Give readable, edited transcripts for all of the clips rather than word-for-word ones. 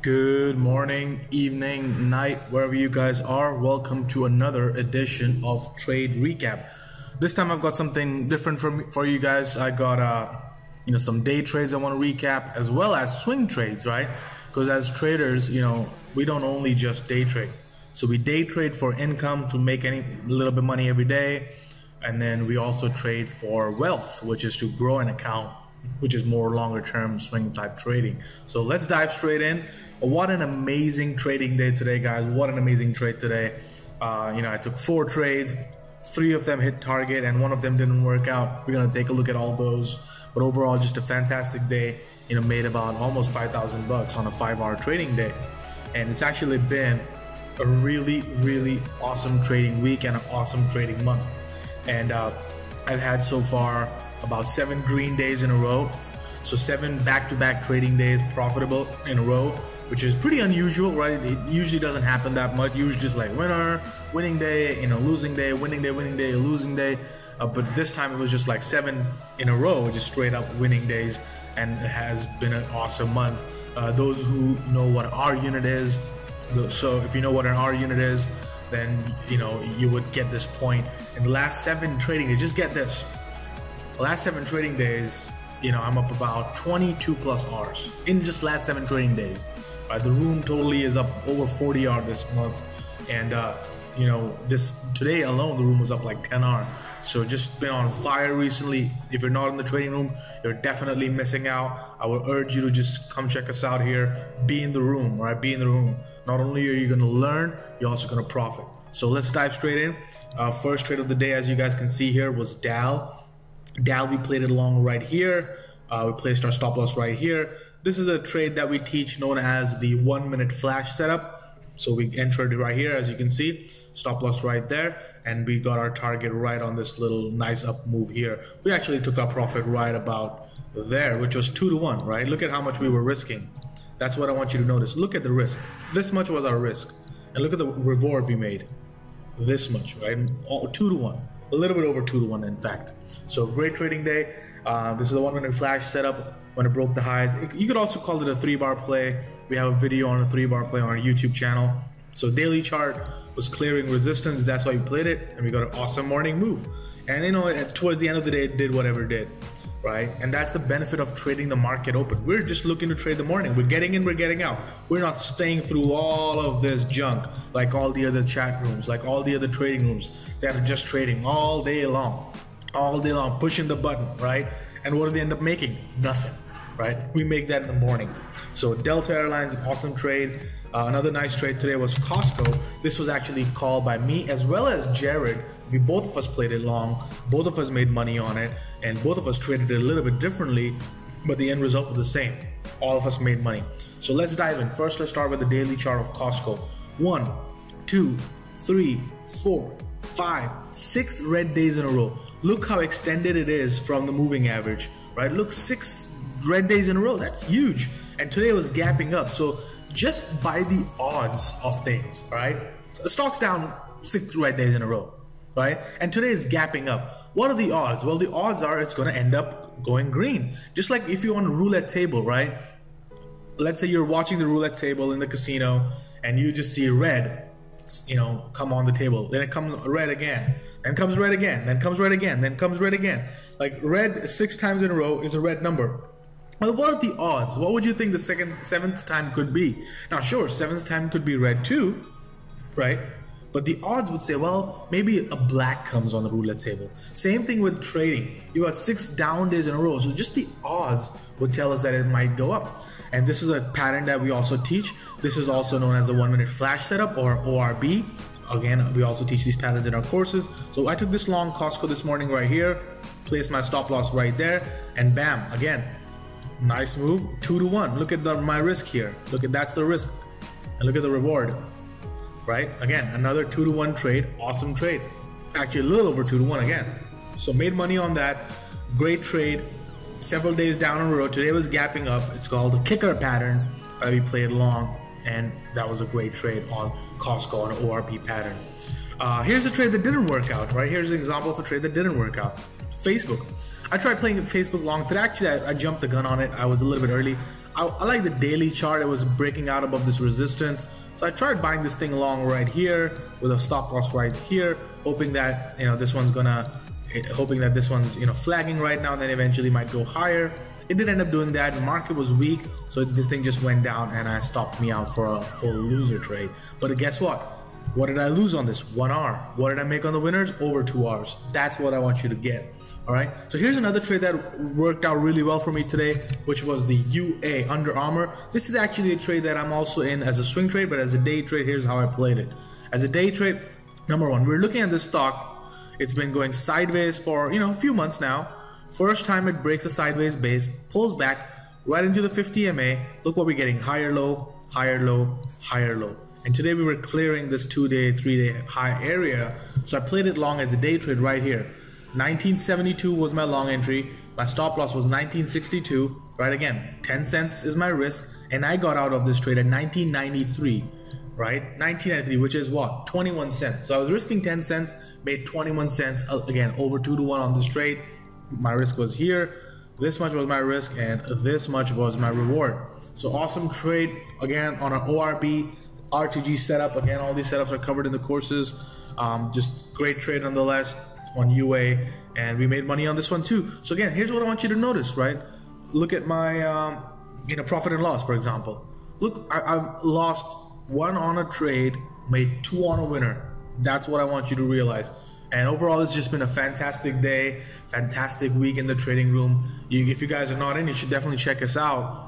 Good morning, evening, night, wherever you guys are. Welcome to another edition of Trade Recap. This time I've got something different for you guys. I got some day trades I want to recap, as well as swing trades, right? Because as traders, we don't only just day trade. So we day trade for income to make a little bit of money every day, and then we also trade for wealth, which is to grow an account, which is more longer term swing type trading. So let's dive straight in. What an amazing trading day today, guys. What an amazing trade today. I took 4 trades, 3 of them hit target and 1 of them didn't work out. We're gonna take a look at all those, but overall just a fantastic day. Made about almost 5,000 bucks on a 5-hour trading day. And it's actually been a really awesome trading week and an awesome trading month. And I've had so far about 7 green days in a row. So 7 back-to-back trading days profitable in a row, which is pretty unusual, right? It usually doesn't happen that much. Usually just like winner, winning day, losing day, winning day, winning day, losing day. But this time it was just like 7 in a row, just straight up winning days, and it has been an awesome month. Those who know what an R unit is, so if you know what an R unit is, then you would get this point. In the last 7 trading days, just get this. The last 7 trading days, I'm up about 22 plus R's in just last 7 trading days. The room totally is up over 40 R this month, and today alone the room was up like 10 R. So just been on fire recently. If you're not in the trading room, you're definitely missing out. I would urge you to just come check us out here. Be in the room, right? Be in the room. Not only are you going to learn, you're also going to profit. So let's dive straight in. First trade of the day, as you guys can see here, was Dow. Dow, we played it along right here. We placed our stop loss right here. This is a trade that we teach known as the 1-minute flash setup. So we entered it right here, as you can see, stop loss right there, and we got our target right on this little nice up move here. We actually took our profit right about there, which was 2 to 1, right? Look at how much we were risking. That's what I want you to notice. Look at the risk. This much was our risk, and look at the reward we made. This much, right? 2 to 1, a little bit over 2 to 1, in fact. So great trading day. This is a 1-minute flash setup when it broke the highs. You could also call it a 3-bar play. We have a video on a 3-bar play on our YouTube channel. So daily chart was clearing resistance. That's why we played it, and we got an awesome morning move. And towards the end of the day, it did whatever it did, right? And that's the benefit of trading the market open. We're just looking to trade the morning. We're getting in, we're getting out. We're not staying through all of this junk like all the other chat rooms, like all the other trading rooms that are just trading all day long, pushing the button, right? And what do they end up making? Nothing, right? We make that in the morning. So Delta Airlines, awesome trade. Another nice trade today was Costco. This was actually called by me as well as Jared. Both of us played it long. Both of us made money on it, and both of us traded it a little bit differently, but the end result was the same. All of us made money. So let's dive in. First, let's start with the daily chart of Costco. 1, 2, 3, 4, 5, 6 red days in a row. Look how extended it is from the moving average, right? Look, 6 red days in a row. That's huge. And today was gapping up. So just by the odds of things, right? The stock's down 6 red days in a row, right? And today is gapping up. What are the odds? Well, the odds are it's going to end up going green. Just like if you're on a roulette table, right? Let's say you're watching the roulette table in the casino and you just see red, come on the table. Then it comes red again, then comes red again, then comes red again, then comes red again. Like red 6 times in a row is a red number. Well, what are the odds? What would you think the 7th time could be? Now, sure, 7th time could be red too, right? But the odds would say, well, maybe a black comes on the roulette table. Same thing with trading. You got 6 down days in a row. So just the odds would tell us that it might go up. And this is a pattern that we also teach. This is also known as the 1-minute flash setup, or ORB. Again, we also teach these patterns in our courses. So I took this long Costco this morning right here, placed my stop loss right there, and bam, again, nice move, 2 to 1. Look at my risk here. Look at, that's the risk, and look at the reward, right? Again, another 2 to 1 trade, awesome trade. Actually, a little over 2 to 1 again. So made money on that. Great trade. Several days down on the road. Today was gapping up. It's called the kicker pattern. We played along, and that was a great trade on Costco on an ORP pattern. Here's a trade that didn't work out, right? Here's an example of a trade that didn't work out. Facebook. I tried playing Facebook long today. Actually, I jumped the gun on it. I was a little bit early. I like the daily chart. It was breaking out above this resistance, so I tried buying this thing along right here with a stop loss right here, hoping that this one's flagging right now, and then eventually might go higher. It did end up doing that. The market was weak, so this thing just went down, and I stopped me out for a full loser trade. But guess what? What did I lose on this? 1 hour. What did I make on the winners? Over 2 hours. That's what I want you to get. All right. So here's another trade that worked out really well for me today, which was the UA Under Armour. This is actually a trade that I'm also in as a swing trade, but as a day trade, here's how I played it. As a day trade, number one, we're looking at this stock. It's been going sideways for a few months now. First time it breaks a sideways base, pulls back right into the 50 MA. Look what we're getting: higher low, higher low, higher low. And today we were clearing this 2-day, 3-day high area. So I played it long as a day trade right here. 1972 was my long entry. My stop loss was 1962. Right, again, 10 cents is my risk, and I got out of this trade at 1993. Right, 1993, which is what, 21 cents. So I was risking 10 cents, made 21 cents. Again, over 2 to 1 on this trade. My risk was here. This much was my risk, and this much was my reward. So awesome trade again on an ORB RTG setup. Again, all these setups are covered in the courses. Just great trade nonetheless on UA, and we made money on this one too. So again, here's what I want you to notice, right? Look at my profit and loss, for example. Look, I lost 1 on a trade, made 2 on a winner. That's what I want you to realize. And overall, it's just been a fantastic day, fantastic week in the trading room. If you guys are not in, you should definitely check us out.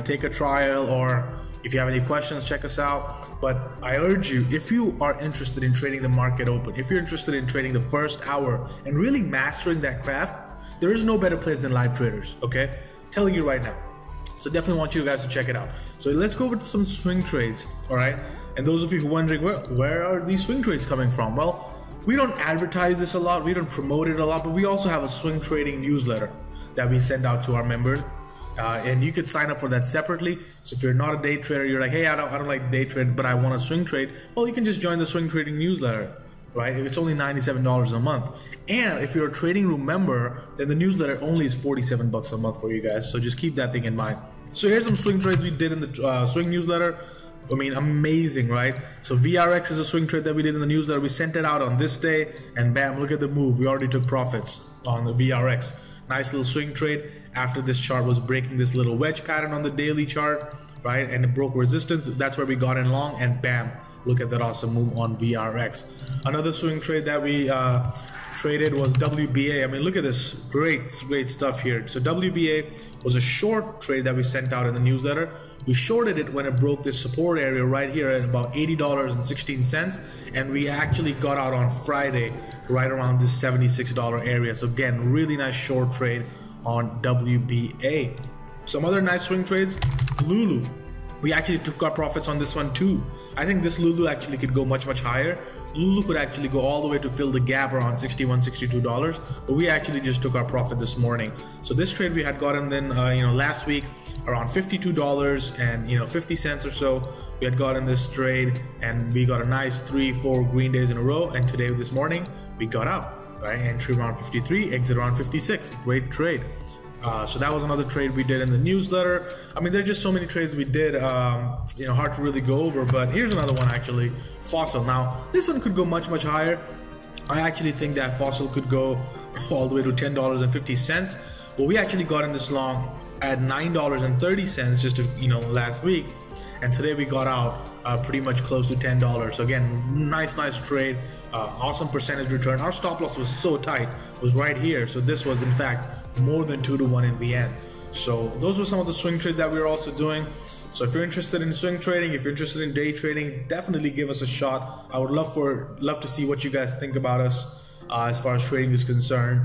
Take a trial, or if you have any questions, check us out. But I urge you, if you are interested in trading the market open, if you're interested in trading the first hour and really mastering that craft, there is no better place than Live Traders, okay? Telling you right now. So definitely want you guys to check it out. So let's go over to some swing trades, all right? And those of you who are wondering, where are these swing trades coming from? Well, we don't advertise this a lot, we don't promote it a lot, but we also have a swing trading newsletter that we send out to our members. And you could sign up for that separately. So if you're not a day trader, you're like, hey, I don't like day trade, but I want a swing trade. Well, you can just join the swing trading newsletter, right? It's only $97 a month. And if you're a trading room member, then the newsletter only is $47 a month for you guys. So just keep that thing in mind. So here's some swing trades we did in the swing newsletter. I mean, amazing, right? So VRX is a swing trade that we did in the newsletter. We sent it out on this day, and bam, look at the move. We already took profits on the VRX. Nice little swing trade after this chart was breaking this little wedge pattern on the daily chart, right? And it broke resistance. That's where we got in long, and bam, look at that awesome move on VRX. Another swing trade that we traded was WBA. I mean, look at this great stuff here. So WBA was a short trade that we sent out in the newsletter. We shorted it when it broke this support area right here at about $80.16, and we actually got out on Friday right around this $76 area. So again, really nice short trade on WBA. Some other nice swing trades, Lulu. We actually took our profits on this one too. I think this Lulu actually could go much higher. Lulu could actually go all the way to fill the gap around $61, $62, but we actually just took our profit this morning. So this trade we had gotten then last week around $52 and 50 cents or so. We had gotten this trade, and we got a nice 3-4 green days in a row, and today, this morning, we got out, right? Entry around 53, exit around 56. Great trade. So that was another trade we did in the newsletter. I mean, there's just so many trades we did, hard to really go over, but here's another one actually, Fossil. Now, this one could go much higher. I actually think that Fossil could go all the way to $10.50, but we actually got in this long at $9.30 just last week, and today we got out pretty much close to $10. So again, nice trade, awesome percentage return. Our stop loss was so tight, it was right here, so this was in fact more than 2 to 1 in the end. So those were some of the swing trades that we were also doing. So if you're interested in swing trading, if you're interested in day trading, definitely give us a shot. I would love to see what you guys think about us as far as trading is concerned.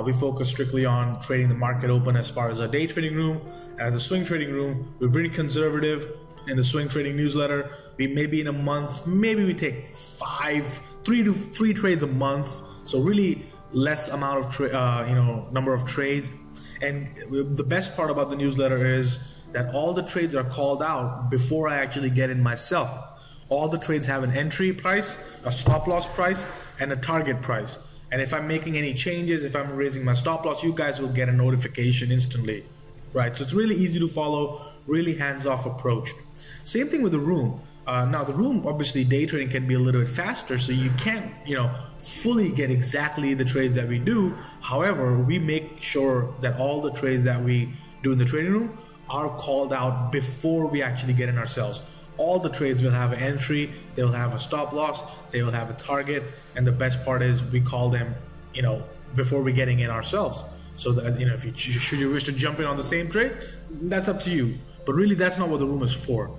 We focus strictly on trading the market open as far as a day trading room. As a swing trading room, we're very conservative. In the swing trading newsletter, we maybe in a month, maybe we take 3 trades a month. So really less amount of number of trades. And the best part about the newsletter is that all the trades are called out before I actually get in myself. All the trades have an entry price, a stop loss price, and a target price. And if I'm making any changes, if I'm raising my stop loss, you guys will get a notification instantly, right? So it's really easy to follow, really hands-off approach. Same thing with the room. Now the room, obviously day trading can be a little bit faster, so you can't, fully get exactly the trades that we do. However, we make sure that all the trades that we do in the trading room are called out before we actually get in ourselves. All the trades will have an entry, they will have a stop loss, they will have a target, and the best part is we call them, before we getting in ourselves. So that, if you should you wish to jump in on the same trade, that's up to you. But really, that's not what the room is for.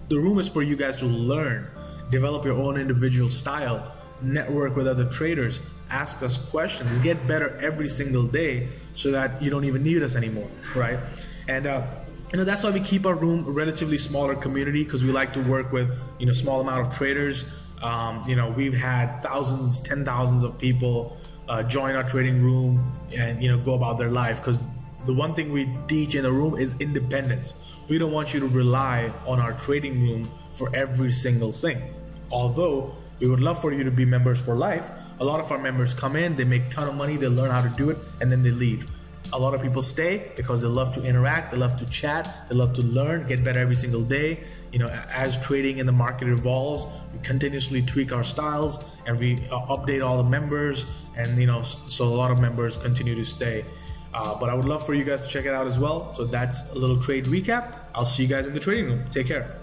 The room is for you guys to learn, develop your own individual style, network with other traders, ask us questions, get better every single day so that you don't even need us anymore, right? And that's why we keep our room a relatively smaller community, because we like to work with small amount of traders. We've had thousands, 10,000s of people join our trading room and go about their life, because the one thing we teach in the room is independence. We don't want you to rely on our trading room for every single thing. Although we would love for you to be members for life, a lot of our members come in, they make a ton of money, they learn how to do it, and then they leave. A lot of people stay because they love to interact, they love to chat, they love to learn, get better every single day. As trading in the market evolves, we continuously tweak our styles and we update all the members, and so a lot of members continue to stay. But I would love for you guys to check it out as well. So that's a little trade recap. I'll see you guys in the trading room. Take care.